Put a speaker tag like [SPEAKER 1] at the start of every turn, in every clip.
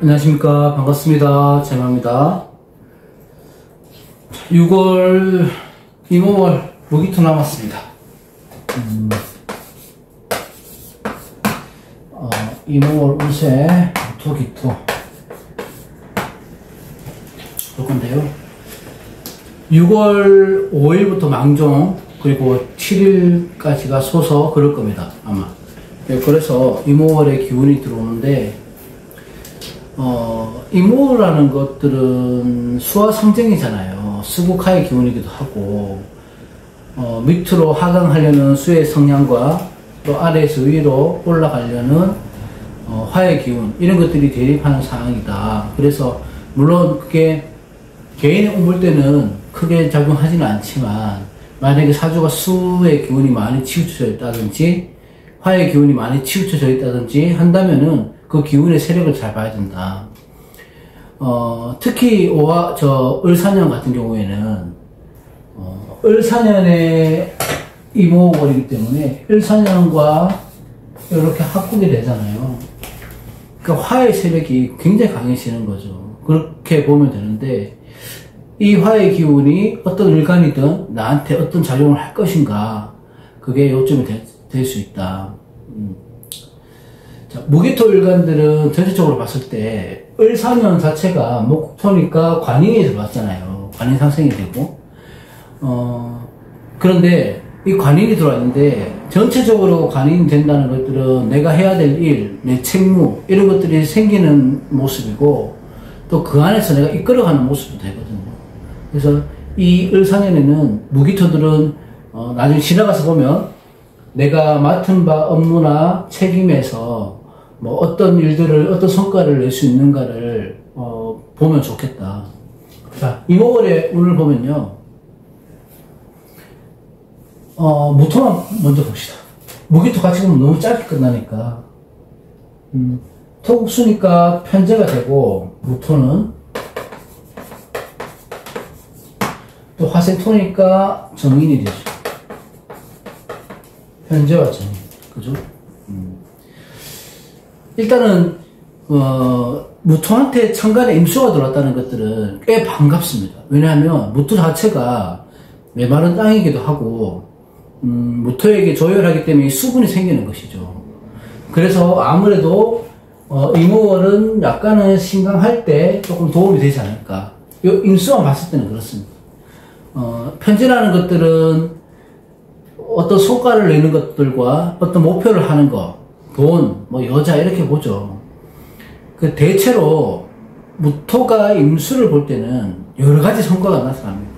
[SPEAKER 1] 안녕하십니까. 반갑습니다. 재마입니다. 6월, 이모월 무기토 남았습니다. 이모월 우세, 무토기토. 볼 건데요. 6월 5일부터 망종, 그리고 7일까지가 소서 그럴 겁니다. 아마. 그래서 이모월의 기운이 들어오는데, 이모라는 것들은 수화 성정이잖아요. 수국하의 기운이기도 하고, 밑으로 하강하려는 수의 성향과 또 아래에서 위로 올라가려는 화의 기운, 이런 것들이 대립하는 상황이다. 그래서 물론 그게 개인의 운볼 때는 크게 작용하지는 않지만, 만약에 사주가 수의 기운이 많이 치우쳐져 있다든지 화의 기운이 많이 치우쳐져 있다든지 한다면은 그 기운의 세력을 잘 봐야 된다. 특히 을사년 같은 경우에는 을사년의 이모월이기 때문에 을사년과 이렇게 합국이 되잖아요. 그러니까 화의 세력이 굉장히 강해지는 거죠. 그렇게 보면 되는데, 이 화의 기운이 어떤 일간이든 나한테 어떤 작용을 할 것인가, 그게 요점이 될 수 있다. 자, 무기토 일간들은 전체적으로 봤을 때 을사년 자체가 목토니까 관인이 들어왔잖아요. 관인 상생이 되고, 그런데 이 관인이 들어왔는데 전체적으로 관인이 된다는 것들은 내가 해야 될 일, 내 책무, 이런 것들이 생기는 모습이고, 또 그 안에서 내가 이끌어가는 모습도 되거든요. 그래서 이 을사년에는 무기토들은 나중에 지나가서 보면 내가 맡은 바 업무나 책임에서 뭐 어떤 일들을, 어떤 성과를 낼 수 있는가를 보면 좋겠다. 자, 이모월의 운을 보면요, 무토만 먼저 봅시다. 무기토 같이 보면 너무 짧게 끝나니까. 토국수니까 편제가 되고, 무토는 또 화생토니까 정인이 되죠. 편제와 정인. 그죠? 일단은, 무토한테 천간에 임수가 들어왔다는 것들은 꽤 반갑습니다. 왜냐하면, 무토 자체가 메마른 땅이기도 하고, 무토에게 조열하기 때문에 수분이 생기는 것이죠. 그래서 아무래도, 이모월은 약간은 신강할 때 조금 도움이 되지 않을까. 임수만 봤을 때는 그렇습니다. 편제라는 것들은 어떤 성과를 내는 것들과 어떤 목표를 하는 것, 돈, 뭐 여자, 이렇게 보죠. 그 대체로 무토가 임수를 볼 때는 여러 가지 성과가 나타납니다.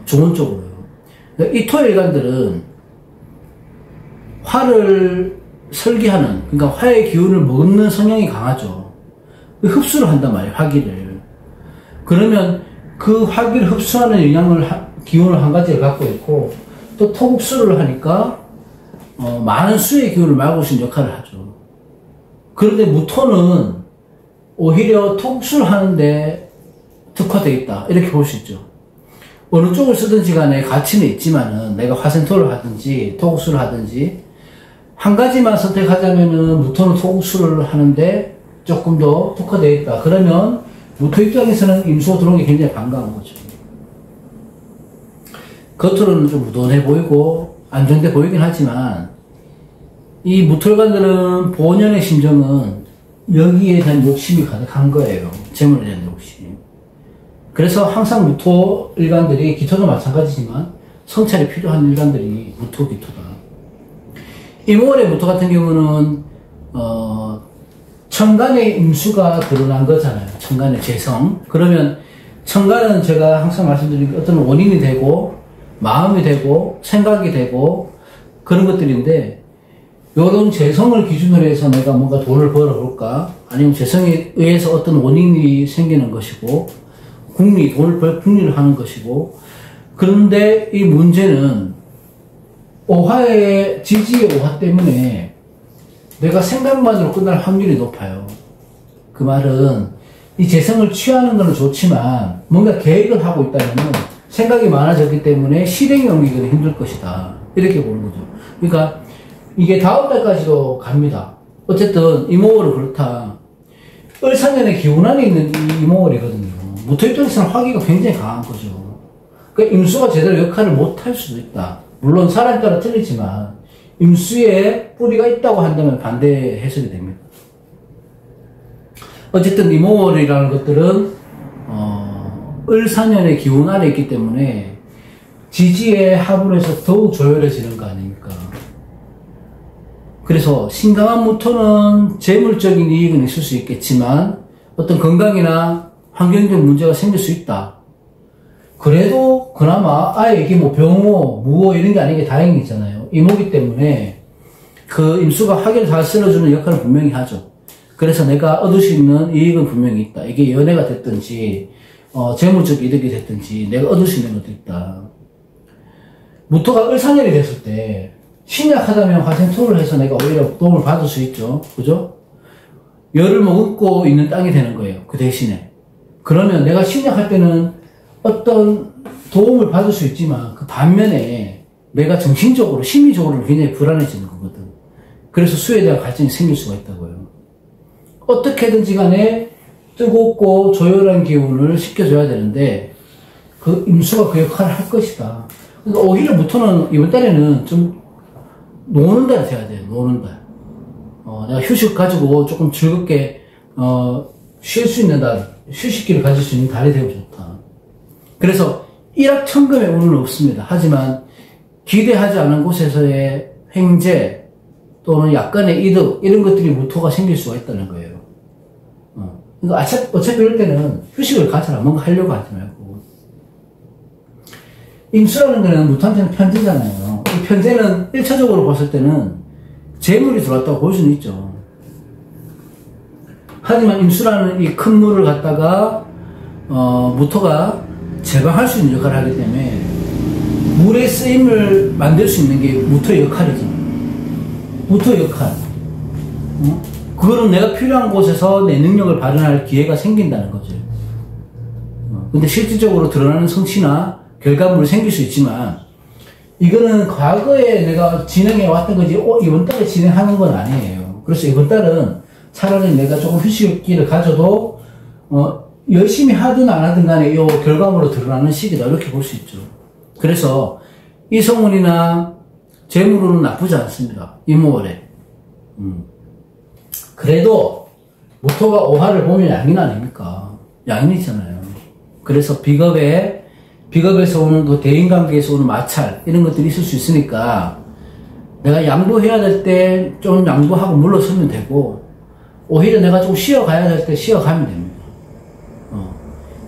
[SPEAKER 1] 좋은 쪽으로요. 그러니까 이 토일간들은 화를 설계하는, 그러니까 화의 기운을 먹는 성향이 강하죠. 흡수를 한단 말이에요, 화기를. 그러면 그 화기를 흡수하는 기운을 한 가지를 갖고 있고, 또 토국수를 하니까 많은 수의 기운을 막을 수 있는 역할을 하죠. 그런데 무토는 오히려 토국수를 하는데 특화되어 있다, 이렇게 볼 수 있죠. 어느 쪽을 쓰든지 간에 가치는 있지만은 내가 화생토를 하든지 토국수를 하든지 한 가지만 선택하자면은 무토는 토국수를 하는데 조금 더 특화되어 있다. 그러면 무토 입장에서는 임수가 들어오는 게 굉장히 반가운 거죠. 겉으로는 좀 무던해 보이고 안정돼 보이긴 하지만, 이 무토일간들은 본연의 심정은 여기에 대한 욕심이 가득한 거예요. 재물에 대한 욕심. 그래서 항상 무토 일간들이, 기토도 마찬가지지만 성찰이 필요한 일간들이 무토, 기토다. 이모월의 무토 같은 경우는 천간의 임수가 드러난 거잖아요. 천간의 재성. 그러면 천간은 제가 항상 말씀드린 게 어떤 원인이 되고 마음이 되고 생각이 되고 그런 것들인데, 요런 재성을 기준으로 해서 내가 뭔가 돈을 벌어볼까, 아니면 재성에 의해서 어떤 원인이 생기는 것이고, 돈을 벌 궁리를 하는 것이고, 그런데 이 문제는 오화의 지지의 오화 때문에 내가 생각만으로 끝날 확률이 높아요. 그 말은 이 재성을 취하는 건 좋지만 뭔가 계획을 하고 있다면 생각이 많아졌기 때문에 실행에 옮기기는 힘들 것이다, 이렇게 보는 거죠. 그러니까 이게 다음 달까지도 갑니다. 어쨌든 이모월은 그렇다. 을사년의 기운 안에 있는 이 이모월이거든요. 무토 입장에서는 화기가 굉장히 강한 거죠. 그러니까 임수가 제대로 역할을 못 할 수도 있다. 물론 사람에 따라 틀리지만 임수에 뿌리가 있다고 한다면 반대 해석이 됩니다. 어쨌든 이모월이라는 것들은 을사년의 기운 안에 있기 때문에 지지의 합을 해서 더욱 조열해지는 거 아닙니까? 그래서 신강한 무토는 재물적인 이익은 있을 수 있겠지만 어떤 건강이나 환경적 문제가 생길 수 있다. 그래도 그나마 아예 이게 뭐 병호, 무호 이런 게 아닌 게 다행이잖아요. 이모기 때문에 그 임수가 화기를 잘 쓸어주는 역할을 분명히 하죠. 그래서 내가 얻을 수 있는 이익은 분명히 있다. 이게 연애가 됐든지 재물적 이득이 됐든지 내가 얻을 수 있는 것도 있다. 무토가 을사년이 됐을 때 신약하다면 화생토를 해서 내가 오히려 도움을 받을 수 있죠. 그죠? 열을 머금고 있는 땅이 되는 거예요. 그 대신에. 그러면 내가 신약할 때는 어떤 도움을 받을 수 있지만 그 반면에 내가 정신적으로, 심리적으로 굉장히 불안해지는 거거든. 그래서 수에 대한 갈증이 생길 수가 있다고요. 어떻게든지 간에 뜨겁고 조열한 기운을 식혀줘야 되는데 그 임수가 그 역할을 할 것이다. 그러니까 오히려 무토는 이번 달에는 좀 노는 달이 돼야 돼요. 노는 달. 내가 휴식 가지고 조금 즐겁게 쉴 수 있는 달, 휴식기를 가질 수 있는 달이 되고 좋다. 그래서 일확천금의 운은 없습니다. 하지만 기대하지 않은 곳에서의 횡재 또는 약간의 이득 이런 것들이 무토가 생길 수가 있다는 거예요. 그러니까 어차피 이럴 때는 휴식을 가져라. 뭔가 하려고 하지 말고. 임수라는 거는 무토한테는 편제잖아요. 이 편제는 1차적으로 봤을 때는 재물이 들어왔다고 볼 수는 있죠. 하지만 임수라는 이 큰 물을 갖다가 무토가 제방할 수 있는 역할을 하기 때문에 물의 쓰임을 만들 수 있는 게 무토의 역할이죠. 무토의 역할. 그거는 내가 필요한 곳에서 내 능력을 발현할 기회가 생긴다는 거죠. 근데 실질적으로 드러나는 성취나 결과물이 생길 수 있지만 이거는 과거에 내가 진행해 왔던 거지 이번 달에 진행하는 건 아니에요. 그래서 이번 달은 차라리 내가 조금 휴식기를 가져도 열심히 하든 안 하든 간에 이 결과물로 드러나는 시기다 이렇게 볼 수 있죠. 그래서 이성운이나 재물운은 나쁘지 않습니다. 이모월에. 그래도 무토가 오화를 보면 양인 아닙니까? 양인이잖아요. 그래서 비겁에서 오는 그 대인관계에서 오는 마찰 이런 것들이 있을 수 있으니까 내가 양보해야 될 때 좀 양보하고 물러서면 되고 오히려 내가 좀 쉬어가야 될 때 쉬어가면 됩니다.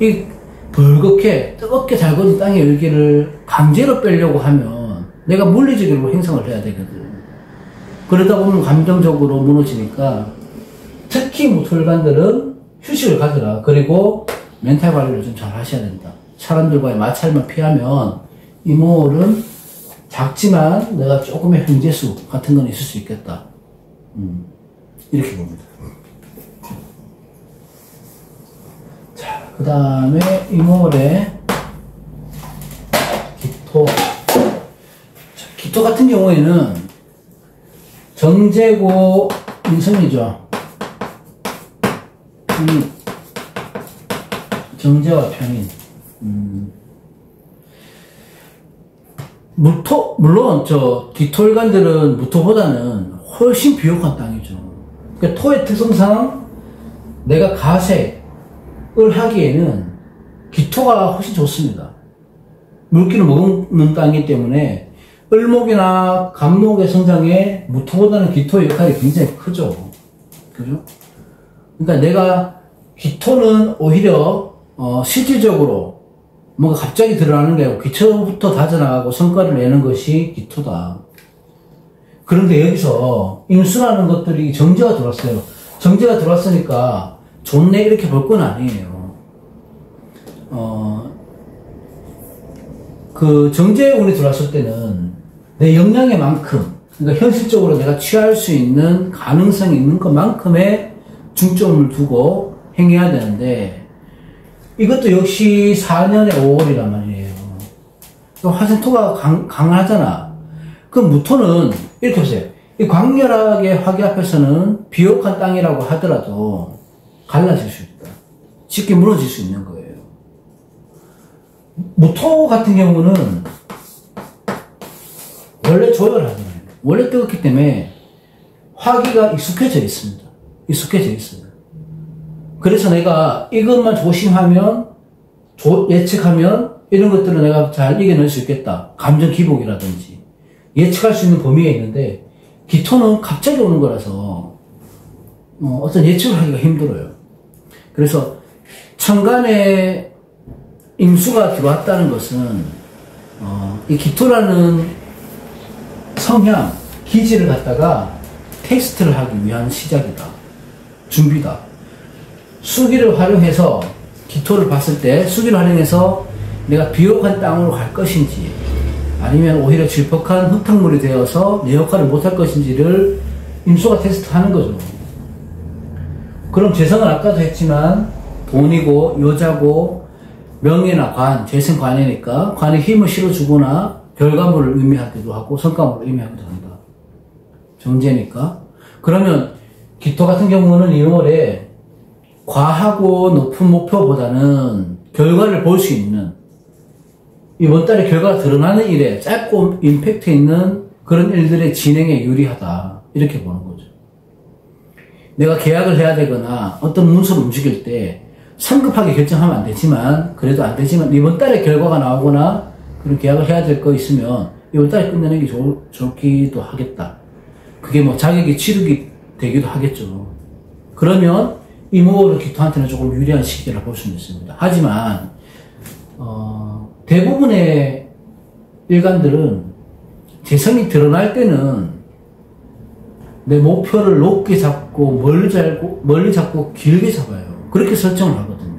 [SPEAKER 1] 이 벌겋게 뜨겁게 달궈진 땅의 열기를 강제로 빼려고 하면 내가 물리적으로 행성을 해야 되거든. 그러다 보면 감정적으로 무너지니까 특히 무토일간들은 휴식을 가져라. 그리고 멘탈 관리를 좀 잘 하셔야 된다. 사람들과의 마찰만 피하면 이모월은 작지만 내가 조금의 횡재수 같은 건 있을 수 있겠다. 이렇게 봅니다. 자, 그 다음에 이모월의 기토. 자, 기토 같은 경우에는 정제고 인성이죠. 정제와 평인. 물론 기토일간들은 무토보다는 훨씬 비옥한 땅이죠. 그러니까 토의 특성상 내가 가색을 하기에는 기토가 훨씬 좋습니다. 물기를 머금는 땅이기 때문에 을목이나 간목의 성장에 무토보다는 기토의 역할이 굉장히 크죠. 그죠? 그러니까 내가 기토는 오히려 실질적으로 뭔가 갑자기 드러나는 게 아니고 기초부터 다져나가고 성과를 내는 것이 기토다. 그런데 여기서 임수라는 것들이 정제가 들어왔어요. 정제가 들어왔으니까 좋네 이렇게 볼 건 아니에요. 그 정제운이 들어왔을 때는 내 역량의 만큼, 그러니까 현실적으로 내가 취할 수 있는 가능성이 있는 것만큼의 중점을 두고 행해야 되는데 이것도 역시 4년의 5월이란 말이에요. 화생토가 강하잖아. 그럼 무토는 이렇게 보세요. 이 광렬하게 화기 앞에서는 비옥한 땅이라고 하더라도 갈라질 수 있다. 쉽게 무너질 수 있는 거예요. 무토 같은 경우는 원래 조열하잖아요. 원래 뜨겁기 때문에 화기가 익숙해져 있습니다. 익숙해져 있어요. 그래서 내가 이것만 조심하면, 예측하면 이런 것들은 내가 잘 이겨낼 수 있겠다. 감정 기복이라든지 예측할 수 있는 범위에 있는데, 기토는 갑자기 오는 거라서 어떤 예측을 하기가 힘들어요. 그래서 천간에 임수가 들어왔다는 것은 이 기토라는 성향, 기질을 갖다가 테스트를 하기 위한 시작이다. 준비다. 수기를 활용해서 기토를 봤을 때 수기를 활용해서 내가 비옥한 땅으로 갈 것인지 아니면 오히려 질퍽한 흙탕물이 되어서 내 역할을 못할 것인지를 임수가 테스트하는 거죠. 그럼 재성은 아까도 했지만 돈이고 여자고 명예나 관, 재성관이니까 관에 힘을 실어주거나 결과물을 의미하기도 하고 성과물을 의미하기도 한다. 정제니까. 그러면 기토 같은 경우는 2월에 과하고 높은 목표보다는 결과를 볼 수 있는, 이번 달에 결과가 드러나는 일에 짧고 임팩트 있는 그런 일들의 진행에 유리하다. 이렇게 보는 거죠. 내가 계약을 해야 되거나 어떤 문서를 움직일 때 성급하게 결정하면 안 되지만, 그래도 안 되지만 이번 달에 결과가 나오거나 그런 계약을 해야 될 거 있으면 이번 달에 끝내는 게 좋기도 하겠다. 그게 뭐 자격이 취득이 되기도 하겠죠. 그러면 이목으로 기토한테는 조금 유리한 시기라 볼 수는 있습니다. 하지만 대부분의 일간들은 재성이 드러날 때는 내 목표를 높게 잡고 멀리 잡고 길게 잡아요. 그렇게 설정을 하거든요.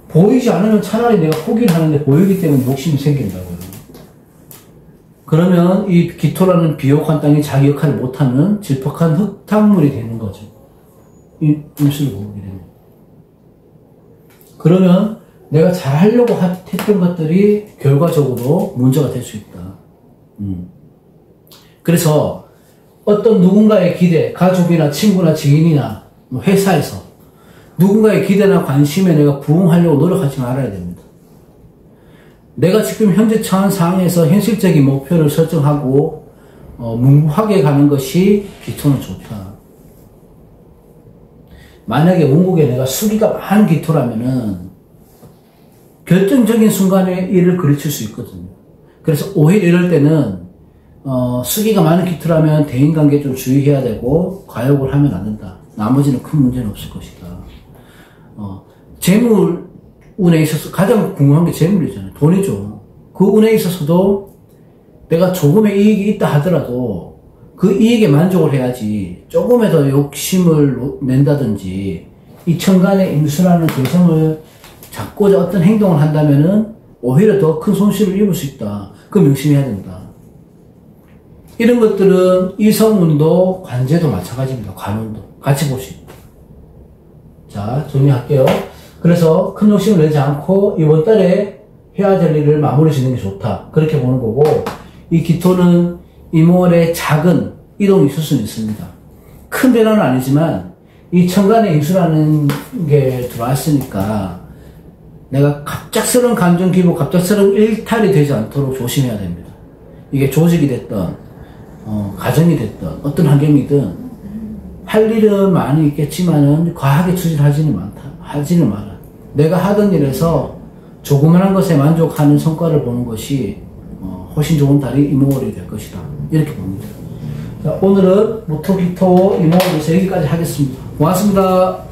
[SPEAKER 1] 보이지 않으면 차라리 내가 포기를 하는데 보이기 때문에 욕심이 생긴다고요. 그러면 이 기토라는 비옥한 땅이 자기 역할을 못하는 질퍽한 흙탕물이 되는 거죠. 이 임수를 보게 되면. 그러면 내가 잘하려고 했던 것들이 결과적으로 문제가 될 수 있다. 그래서 어떤 누군가의 기대, 가족이나 친구나 지인이나 회사에서 누군가의 기대나 관심에 내가 부응하려고 노력하지 말아야 됩니다. 내가 지금 현재 처한 상황에서 현실적인 목표를 설정하고 뭉하게 가는 것이 기토는 좋다. 만약에 원국에 내가 수기가 많은 기토라면은 결정적인 순간에 일을 그르칠 수 있거든요. 그래서 오히려 이럴 때는 수기가 많은 기토라면 대인관계에 좀 주의해야 되고 과욕을 하면 안 된다. 나머지는 큰 문제는 없을 것이다. 재물운에 있어서 가장 궁금한 게 재물이잖아요. 돈이죠. 그 운에 있어서도 내가 조금의 이익이 있다 하더라도 그 이익에 만족을 해야지 조금에 더 욕심을 낸다든지 이 천간의 임수라는 재성을 잡고자 어떤 행동을 한다면은 오히려 더 큰 손실을 입을 수 있다. 그거 명심해야 된다. 이런 것들은 이성운도 관제도 마찬가지입니다. 관운도 같이 볼 수 있다. 자, 정리할게요. 그래서 큰 욕심을 내지 않고 이번 달에 해야 될 일을 마무리 짓는 게 좋다. 그렇게 보는 거고, 이 기토는 이모월에 작은 이동이 있을 수는 있습니다. 큰 변화는 아니지만 이 천간의 임수라는 게 들어왔으니까 내가 갑작스러운 감정 기복, 갑작스러운 일탈이 되지 않도록 조심해야 됩니다. 이게 조직이 됐던 가정이 됐던 어떤 환경이든 할 일은 많이 있겠지만은 과하게 추진하지는 마라. 내가 하던 일에서 조그만한 것에 만족하는 성과를 보는 것이 훨씬 좋은 달이 이모월이 될 것이다. 이렇게 봅니다. 자, 오늘은 무토, 기토, 이모월에서 여기까지 하겠습니다. 고맙습니다.